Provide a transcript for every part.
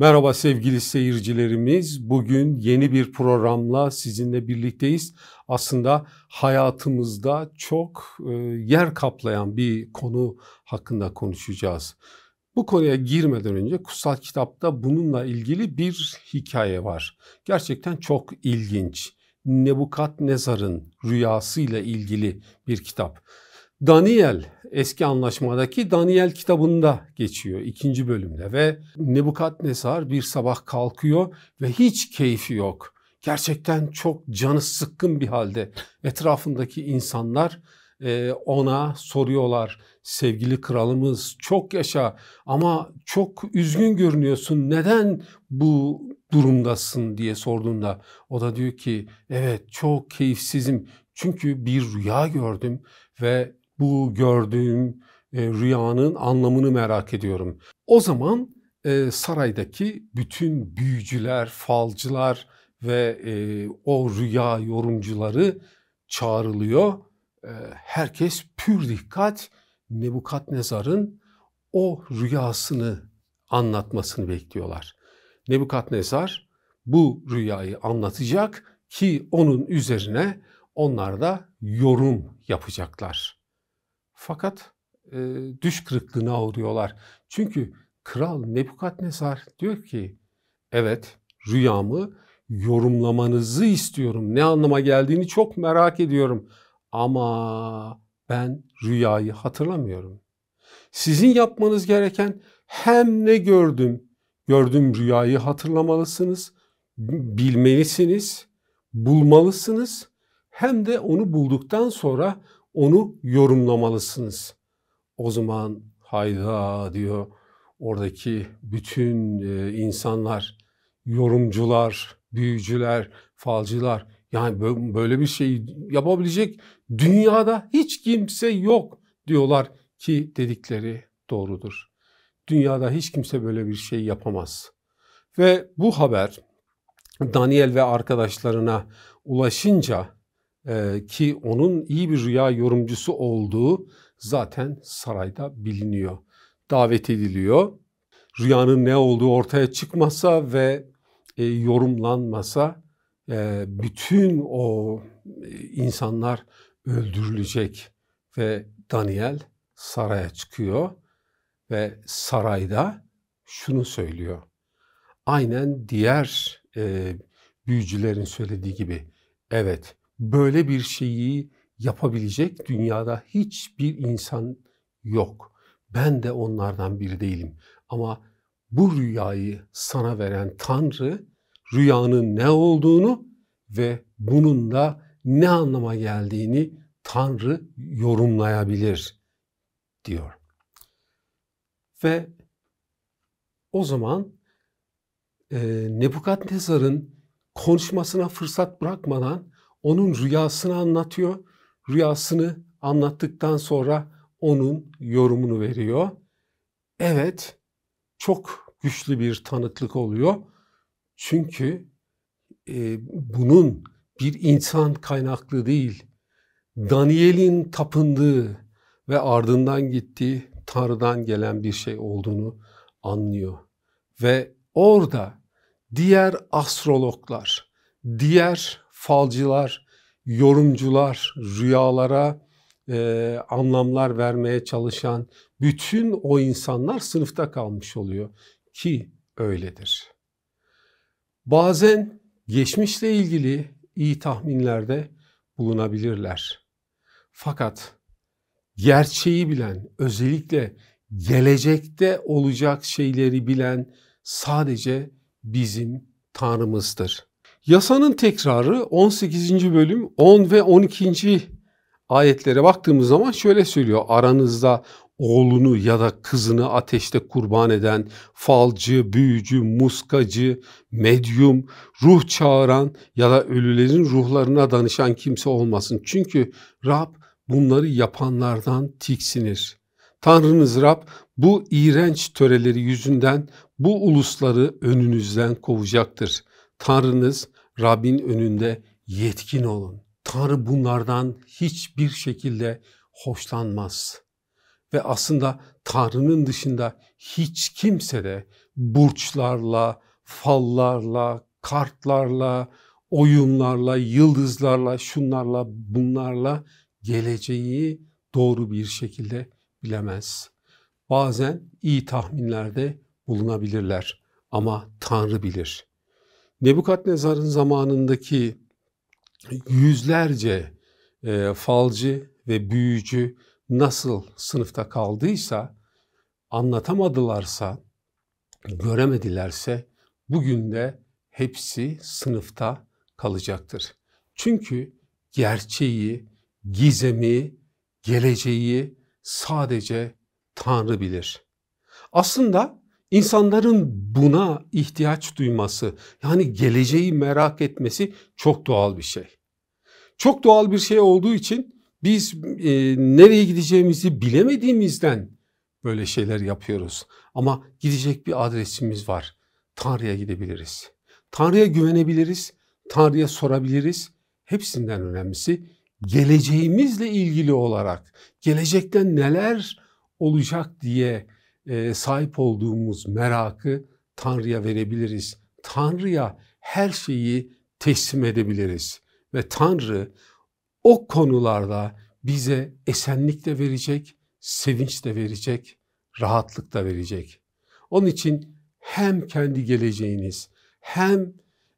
Merhaba sevgili seyircilerimiz. Bugün yeni bir programla sizinle birlikteyiz. Aslında hayatımızda çok yer kaplayan bir konu hakkında konuşacağız. Bu konuya girmeden önce kutsal kitapta bununla ilgili bir hikaye var. Gerçekten çok ilginç. Nebukadnezar'ın rüyasıyla ilgili bir kitap. Daniel, eski anlaşmadaki Daniel kitabında geçiyor 2. bölümde ve Nebukadnezar bir sabah kalkıyor ve hiç keyfi yok. Gerçekten çok canı sıkkın bir halde. Etrafındaki insanlar ona soruyorlar, sevgili kralımız çok yaşa ama çok üzgün görünüyorsun, neden bu durumdasın diye sorduğunda o da diyor ki evet çok keyifsizim çünkü bir rüya gördüm ve bu gördüğüm rüyanın anlamını merak ediyorum. O zaman saraydaki bütün büyücüler, falcılar ve o rüya yorumcuları çağrılıyor. Herkes pür dikkat Nebukadnezar'ın o rüyasını anlatmasını bekliyorlar. Nebukadnezar bu rüyayı anlatacak ki onun üzerine onlar da yorum yapacaklar. Fakat düş kırıklığına uğruyorlar. Çünkü Kral Nebukadnezar diyor ki evet rüyamı yorumlamanızı istiyorum. Ne anlama geldiğini çok merak ediyorum. Ama ben rüyayı hatırlamıyorum. Sizin yapmanız gereken hem ne gördüm rüyayı hatırlamalısınız, bilmelisiniz, bulmalısınız. Hem de onu bulduktan sonra onu yorumlamalısınız. O zaman hayda diyor oradaki bütün insanlar, yorumcular, büyücüler, falcılar. Yani böyle bir şey yapabilecek dünyada hiç kimse yok diyorlar ki dedikleri doğrudur. Dünyada hiç kimse böyle bir şey yapamaz. Ve bu haber Daniel ve arkadaşlarına ulaşınca ki onun iyi bir rüya yorumcusu olduğu zaten sarayda biliniyor. Davet ediliyor. Rüyanın ne olduğu ortaya çıkmasa ve yorumlanmasa bütün o insanlar öldürülecek ve Daniel saraya çıkıyor ve sarayda şunu söylüyor. Aynen diğer büyücülerin söylediği gibi evet böyle bir şeyi yapabilecek dünyada hiçbir insan yok. Ben de onlardan biri değilim. Ama bu rüyayı sana veren Tanrı rüyanın ne olduğunu ve bunun da ne anlama geldiğini Tanrı yorumlayabilir diyor. Ve o zaman Nebukadnezar'ın konuşmasına fırsat bırakmadan onun rüyasını anlatıyor. Rüyasını anlattıktan sonra onun yorumunu veriyor. Evet, çok güçlü bir tanıklık oluyor. Çünkü bunun bir insan kaynaklı değil, Daniel'in tapındığı ve ardından gittiği Tanrı'dan gelen bir şey olduğunu anlıyor. Ve orada diğer astrologlar, diğer falcılar, yorumcular, rüyalara anlamlar vermeye çalışan bütün o insanlar sınıfta kalmış oluyor ki öyledir. Bazen geçmişle ilgili iyi tahminlerde bulunabilirler. Fakat gerçeği bilen, özellikle gelecekte olacak şeyleri bilen sadece bizim Tanrımızdır. Yasanın tekrarı 18. bölüm 10 ve 12. ayetlere baktığımız zaman şöyle söylüyor. Aranızda oğlunu ya da kızını ateşte kurban eden falcı, büyücü, muskacı, medyum, ruh çağıran ya da ölülerin ruhlarına danışan kimse olmasın. Çünkü Rab bunları yapanlardan tiksinir. Tanrınız Rab bu iğrenç töreleri yüzünden bu ulusları önünüzden kovacaktır. Tanrınız Rabbin önünde yetkin olun. Tanrı bunlardan hiçbir şekilde hoşlanmaz. Ve aslında Tanrı'nın dışında hiç kimse de burçlarla, fallarla, kartlarla, oyunlarla, yıldızlarla, şunlarla, bunlarla geleceği doğru bir şekilde bilemez. Bazen iyi tahminlerde bulunabilirler ama Tanrı bilir. Nebukadnezar'ın zamanındaki yüzlerce falcı ve büyücü nasıl sınıfta kaldıysa, anlatamadılarsa, göremedilerse bugün de hepsi sınıfta kalacaktır. Çünkü gerçeği, gizemi, geleceği sadece Tanrı bilir. Aslında insanların buna ihtiyaç duyması, yani geleceği merak etmesi çok doğal bir şey. Çok doğal bir şey olduğu için biz nereye gideceğimizi bilemediğimizden böyle şeyler yapıyoruz. Ama gidecek bir adresimiz var. Tanrı'ya gidebiliriz. Tanrı'ya güvenebiliriz. Tanrı'ya sorabiliriz. Hepsinden önemlisi geleceğimizle ilgili olarak gelecekten neler olacak diye sahip olduğumuz merakı Tanrı'ya verebiliriz. Tanrı'ya her şeyi teslim edebiliriz. Ve Tanrı o konularda bize esenlik de verecek, sevinç de verecek, rahatlık da verecek. Onun için hem kendi geleceğiniz, hem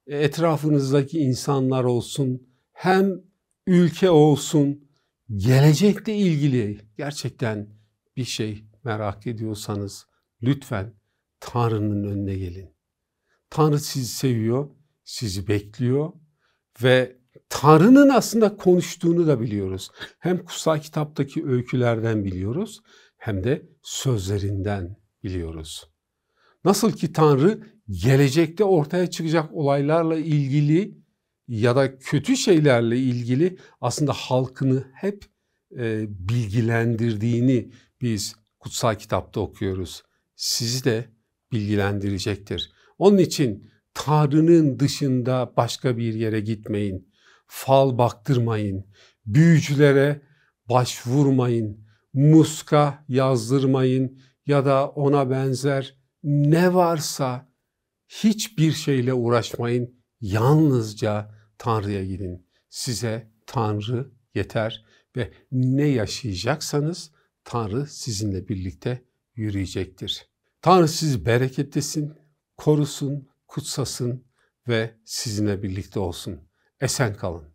etrafınızdaki insanlar olsun, hem ülke olsun, gelecekle ilgili gerçekten bir şey merak ediyorsanız lütfen Tanrı'nın önüne gelin. Tanrı sizi seviyor, sizi bekliyor ve Tanrı'nın aslında konuştuğunu da biliyoruz. Hem kutsal kitaptaki öykülerden biliyoruz, hem de sözlerinden biliyoruz. Nasıl ki Tanrı gelecekte ortaya çıkacak olaylarla ilgili ya da kötü şeylerle ilgili aslında halkını hep bilgilendirdiğini biz kutsal kitapta okuyoruz. Sizi de bilgilendirecektir. Onun için Tanrı'nın dışında başka bir yere gitmeyin. Fal baktırmayın. Büyücülere başvurmayın. Muska yazdırmayın ya da ona benzer ne varsa hiçbir şeyle uğraşmayın. Yalnızca Tanrı'ya gidin. Size Tanrı yeter ve ne yaşayacaksanız Tanrı sizinle birlikte yürüyecektir. Tanrı sizi bereketlesin, korusun, kutsasın ve sizinle birlikte olsun. Esen kalın.